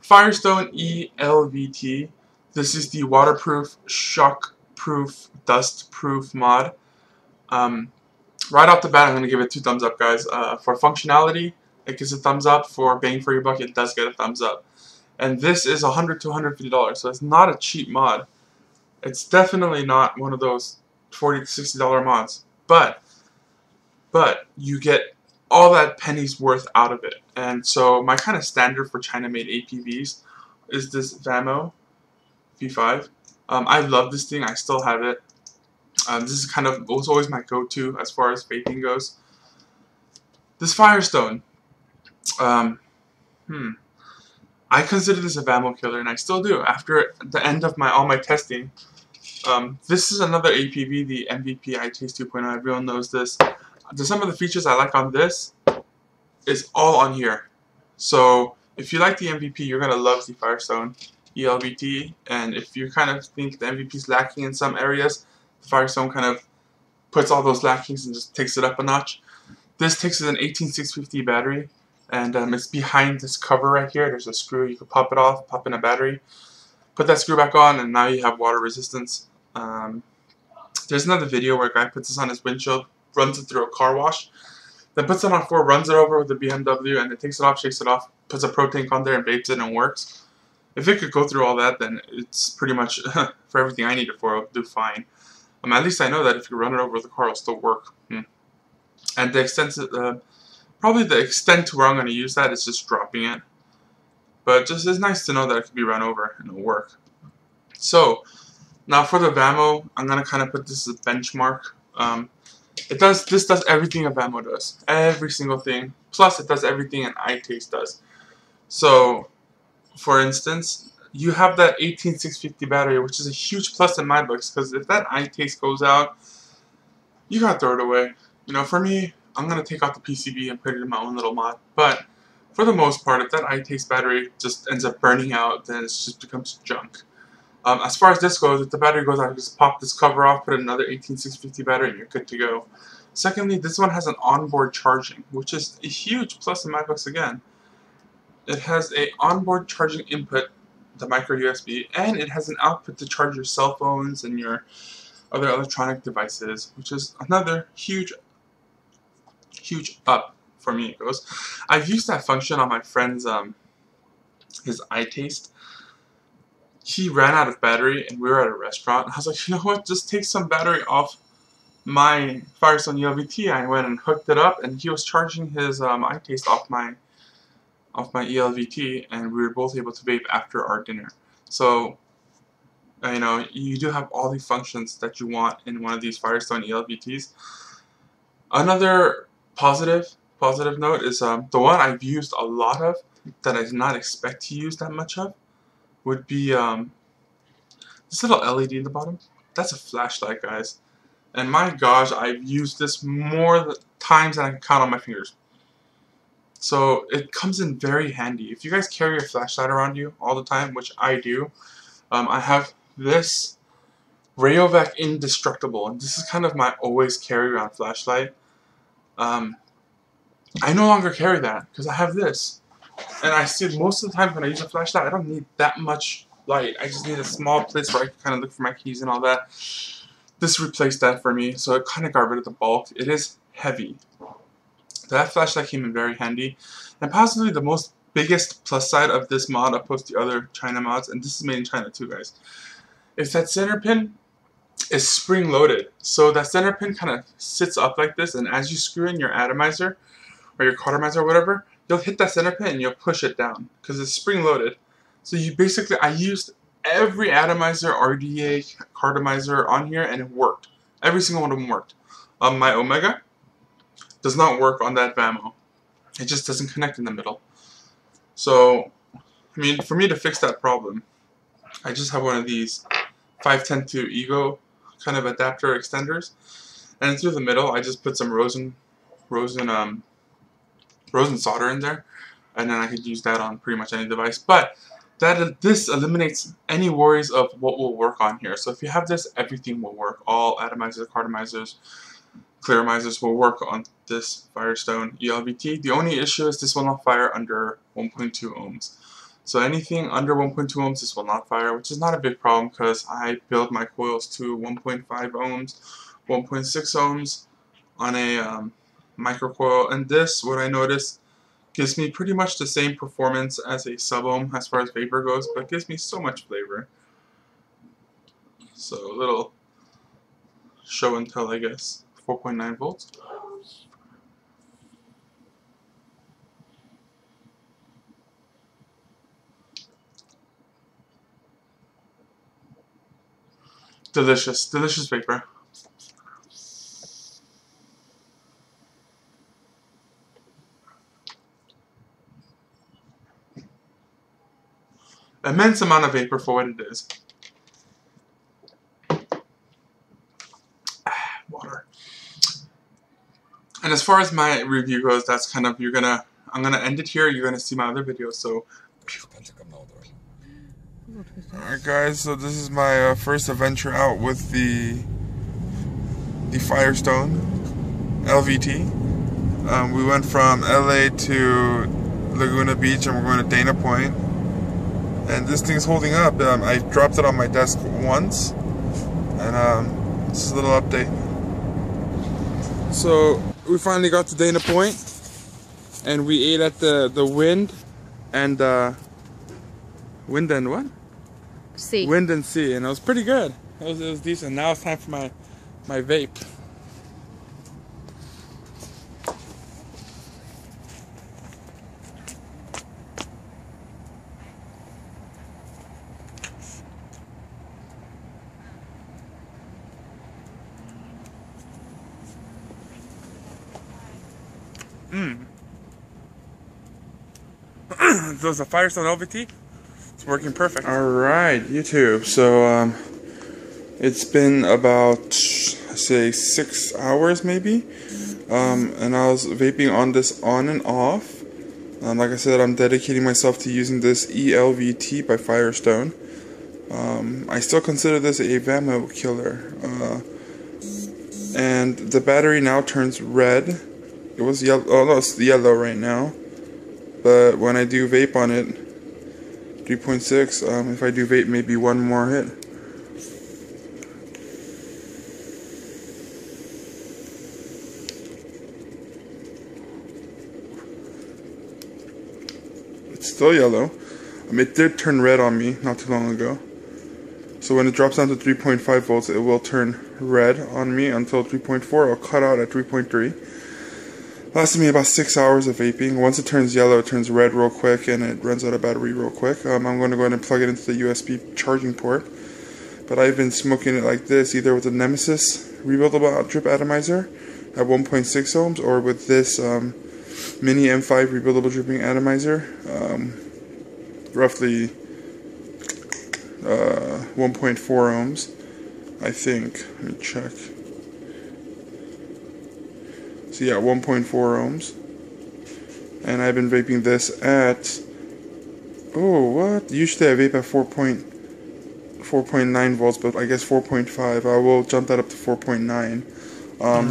Firestone E-Lvt. This is the waterproof, shockproof, dustproof mod. Right off the bat, I'm going to give it 2 thumbs up, guys. For functionality, it gets a thumbs up. For bang for your buck, it does get a thumbs up. And this is $100 to $150, so it's not a cheap mod. It's definitely not one of those $40 to $60 mods. But you get all that penny's worth out of it. And so my kind of standard for China-made APVs is this Vamo V5. I love this thing. I still have it. This is kind of was always my go-to as far as vaping goes. This Firestone. I consider this a Vamo killer, and I still do. After the end of all my testing, this is another APV, the MVP iTaste 2.0. Everyone knows this. Some of the features I like on this is all on here. So if you like the MVP, you're gonna love the Firestone E-Lvt, and if you kind of think the MVP is lacking in some areas, the Firestone kind of puts all those lackings and just takes it up a notch. This takes an 18650 battery, and it's behind this cover right here. There's a screw. You can pop it off, pop in a battery, put that screw back on, and now you have water resistance. There's another video where a guy puts this on his windshield, runs it through a car wash, then puts it on 4, runs it over with the BMW, and then takes it off, shakes it off, puts a pro tank on there, and vapes it, and it works. If it could go through all that, then it's pretty much for everything I need it for, it'll do fine. At least I know that if you run it over with the car, it'll still work. And the extent, probably the extent to where I'm going to use that is just dropping it. But just it's nice to know that it can be run over and it'll work. So now for the Vamo, I'm going to kind of put this as a benchmark. This does everything a Vamo does, every single thing. Plus, it does everything an iTaste does. So, for instance, you have that 18650 battery, which is a huge plus in my books, because if that iTaste goes out, you gotta throw it away. You know, for me, I'm gonna take out the PCB and put it in my own little mod. But for the most part, if that iTaste battery just ends up burning out, then it just becomes junk. As far as this goes, if the battery goes out, you just pop this cover off, put another 18650 battery, and you're good to go. Secondly, this one has an onboard charging, which is a huge plus in my books again. It has an onboard charging input, the micro USB, and it has an output to charge your cell phones and your other electronic devices, which is another huge up for me. It goes. I've used that function on my friend's his iTaste. He ran out of battery, and we were at a restaurant. I was like, you know what? Just take some battery off my Firestone E-Lvt. I went and hooked it up, and he was charging his iTaste off my E-Lvt, and we were both able to vape after our dinner. So, you know, you do have all the functions that you want in one of these Firestone E-Lvts. Another positive note is the one I've used a lot of that I did not expect to use that much of would be this little LED in the bottom. That's a flashlight, guys. And my gosh, I've used this more times than I can count on my fingers. So it comes in very handy. If you guys carry a flashlight around you all the time, which I do, I have this Rayovac Indestructible, and this is kind of my always carry around flashlight. I no longer carry that because I have this. And I see most of the time when I use a flashlight, I don't need that much light. I just need a small place where I can kind of look for my keys and all that. This replaced that for me, so it kind of got rid of the bulk. It is heavy. That flashlight came in very handy. And possibly the biggest plus side of this mod opposed to other China mods, and this is made in China too, guys, is that center pin is spring loaded. So that center pin kind of sits up like this, and as you screw in your atomizer or your cautomizer or whatever, you'll hit that center pin and you'll push it down because it's spring loaded. So you basically, I used every atomizer, RDA, cautomizer on here, and it worked. Every single one of them worked. My Omega does not work on that Vamo. It just doesn't connect in the middle. So, I mean, for me to fix that problem, I just have one of these 510 to Ego kind of adapter extenders, and through the middle, I just put some rosin solder in there, and then I could use that on pretty much any device. But this eliminates any worries of what will work on here. So if you have this, everything will work. All atomizers, cautomizers, clearomizers will work on this Firestone E-Lvt. The only issue is this will not fire under 1.2 ohms. So anything under 1.2 ohms, this will not fire, which is not a big problem because I build my coils to 1.5 ohms, 1.6 ohms on a microcoil. And this, what I noticed, gives me pretty much the same performance as a sub-ohm as far as vapor goes, but gives me so much flavor. So a little show and tell, I guess. 4.9 volts. Delicious, delicious vapor. Immense amount of vapor for what it is. Water. And as far as my review goes, that's kind of, I'm gonna end it here. You're gonna see my other videos. So, alright guys, so this is my first adventure out with the Firestone E-Lvt. We went from LA to Laguna Beach, and we're going to Dana Point. And this thing's holding up. I dropped it on my desk once, and this is a little update. So we finally got to Dana Point, and we ate at the Wind and what? Sea. Wind and Sea, and it was pretty good. It was decent. Now it's time for my vape. So it's a Firestone E-Lvt. It's working perfect. Alright, YouTube. So it's been about, say, 6 hours maybe. And I was vaping on this on and off. Like I said, I'm dedicating myself to using this E-Lvt by Firestone. I still consider this a vapor killer. And the battery now turns red. It was yellow. Oh no, it's yellow right now. But when I do vape on it, 3.6, if I do vape maybe one more hit. It's still yellow. It did turn red on me not too long ago. So when it drops down to 3.5 volts, it will turn red on me until 3.4. I'll cut out at 3.3. Lasted me about 6 hours of vaping. Once it turns yellow, it turns red real quick, and it runs out of battery real quick. I'm going to go ahead and plug it into the USB charging port. But I've been smoking it like this, either with the Nemesis rebuildable drip atomizer at 1.6 ohms, or with this mini M5 rebuildable dripping atomizer, roughly 1.4 ohms, I think. Let me check. So yeah, 1.4 ohms. And I've been vaping this at, oh what? Usually I vape at 4.9 volts, but I guess 4.5. I will jump that up to 4.9.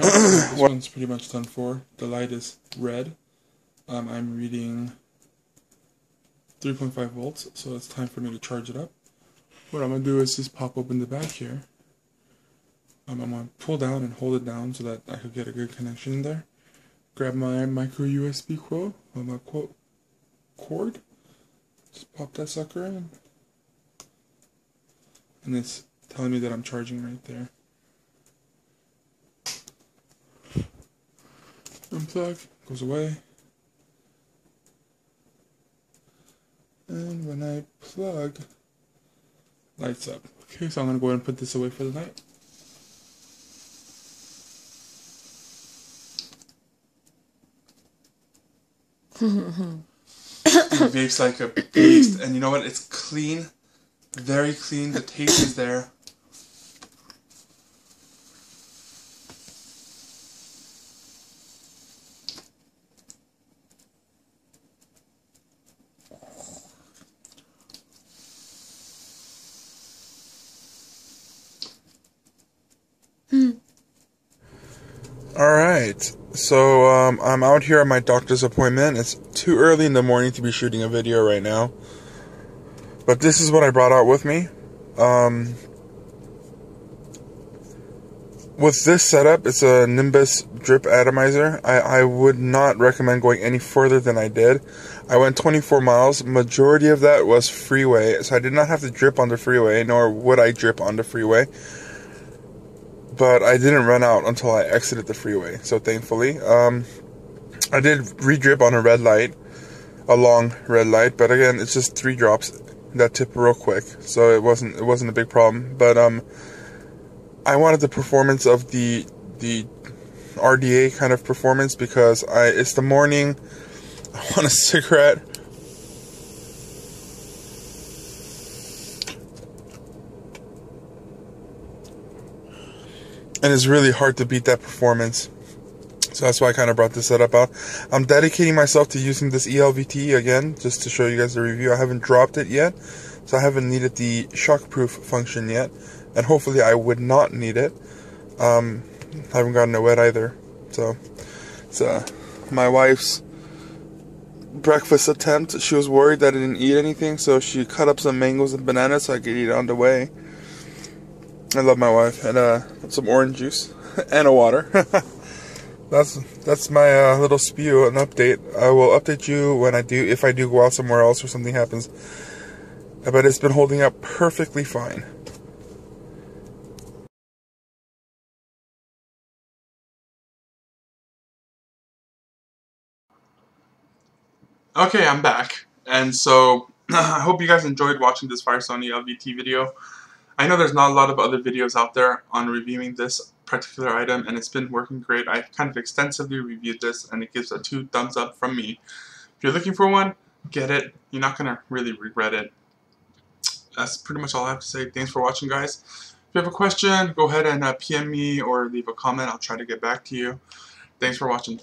This one's pretty much done for. The light is red. I'm reading 3.5 volts, so it's time for me to charge it up. What I'm going to do is just pop open the back here. I'm going to pull down and hold it down so that I could get a good connection in there. Grab my micro USB cord. Just pop that sucker in. And it's telling me that I'm charging right there. Unplug, goes away. And when I plug, lights up. Okay, so I'm going to go ahead and put this away for the night. It vapes like a beast, and you know what? It's clean, very clean. The taste is there. Alright, so I'm out here at my doctor's appointment. It's too early in the morning to be shooting a video right now. But this is what I brought out with me. With this setup, it's a Nimbus drip atomizer. I would not recommend going any further than I did. I went 24 miles. Majority of that was freeway, so I did not have to drip on the freeway, nor would I drip on the freeway. But I didn't run out until I exited the freeway, so thankfully. I did re-drip on a red light, a long red light, but again, it's just 3 drops that tip real quick, so it wasn't a big problem. But I wanted the performance of the RDA kind of performance because it's the morning. I want a cigarette. And it's really hard to beat that performance. So that's why I kind of brought this setup out. I'm dedicating myself to using this e-Lvt again, just to show you guys the review. I haven't dropped it yet, so I haven't needed the shockproof function yet. And hopefully I would not need it. I haven't gotten it wet either. So it's my wife's breakfast attempt. She was worried that I didn't eat anything, so she cut up some mangoes and bananas so I could eat it on the way. I love my wife. And some orange juice and a water. That's my little spew and update. I will update you if I do go out somewhere else or something happens. But it's been holding up perfectly fine. Okay, I'm back, and so I hope you guys enjoyed watching this Firestone E-Lvt video. I know there's not a lot of other videos out there on reviewing this particular item, and it's been working great. I've kind of extensively reviewed this, and it gives a 2 thumbs up from me. If you're looking for one, get it. You're not going to really regret it. That's pretty much all I have to say. Thanks for watching, guys. If you have a question, go ahead and PM me or leave a comment. I'll try to get back to you. Thanks for watching.